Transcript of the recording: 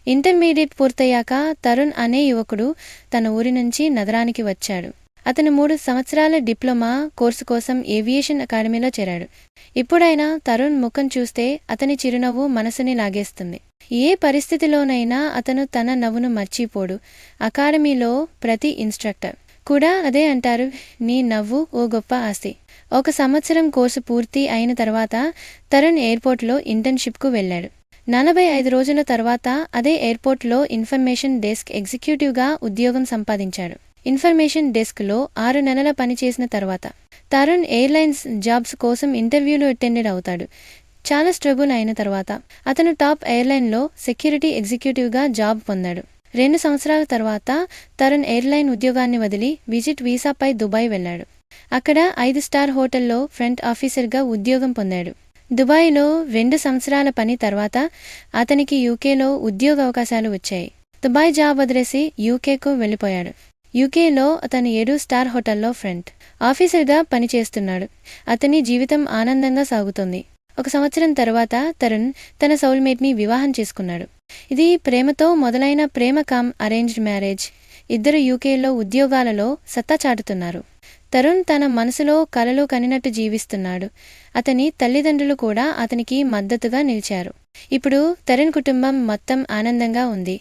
Intermediate పూర్తయ్యాక తరుణ్ అనే యువకుడు తన ఊరి నుంచి నగరానికి వచ్చాడు. అతను 3 సంవత్సరాల డిప్లొమా కోర్సు కోసం ఏవియేషన్ అకాడమీలో చేరాడు. ఇప్పుడైనా తరుణ్ ముఖం చూస్తే అతని చిరునవ్వు మనసుని లాగేస్తుంది. ఏ పరిస్థితిలోనైనా అతను తన నవ్వును మర్చిపోడు. అకాడమీలో ప్రతి ఇన్స్ట్రక్టర్ కూడా అదే అంటారు, నీ నవ్వు ఓ గొప్ప ఆస్తి. 1 సంవత్సరం కోర్సు పూర్తి అయిన తర్వాత తరుణ్ ఎయిర్పోర్ట్లో ఇంటర్న్షిప్కు వెళ్ళాడు. 45 రోజుల తర్వాత అదే ఎయిర్పోర్ట్లో ఇన్ఫర్మేషన్ డెస్క్ ఎగ్జిక్యూటివ్గా ఉద్యోగం సంపాదించాడు. ఇన్ఫర్మేషన్ డెస్క్లో 6 నెలల పనిచేసిన తర్వాత తరుణ్ ఎయిర్లైన్స్ జాబ్స్ కోసం ఇంటర్వ్యూలు అటెండ్ అవుతాడు. చాలా స్ట్రగుల్ అయిన తర్వాత అతను టాప్ ఎయిర్లైన్లో సెక్యూరిటీ ఎగ్జిక్యూటివ్గా జాబ్ పొందాడు. 2 సంవత్సరాల తర్వాత తరుణ్ ఎయిర్లైన్ ఉద్యోగాన్ని వదిలి విజిట్ వీసాపై దుబాయ్ వెళ్ళాడు. అక్కడ 5 స్టార్ హోటల్లో ఫ్రంట్ ఆఫీసర్గా ఉద్యోగం పొందాడు. దుబాయ్లో 2 సంవత్సరాల పని తర్వాత అతనికి యూకేలో ఉద్యోగ అవకాశాలు వచ్చాయి. దుబాయ్ జాబ్ వదిలేసి యూకేకు వెళ్ళిపోయాడు. యూకేలో అతను 7 స్టార్ హోటల్లో ఫ్రంట్ ఆఫీసర్గా పనిచేస్తున్నాడు. అతని జీవితం ఆనందంగా సాగుతోంది. 1 సంవత్సరం తర్వాత తరుణ్ తన సోల్మేట్ని వివాహం చేసుకున్నాడు. ఇది ప్రేమతో మొదలైన ప్రేమ కమ్ అరేంజ్డ్ మ్యారేజ్. ఇద్దరు యూకేలో ఉద్యోగాలలో సత్తా చాటుతున్నారు. తరుణ్ తన మనసులో కలలు కనినట్టు జీవిస్తున్నాడు. అతని తల్లిదండ్రులు కూడా అతనికి మద్దతుగా నిలిచారు. ఇప్పుడు తరుణ్ కుటుంబం మొత్తం ఆనందంగా ఉంది.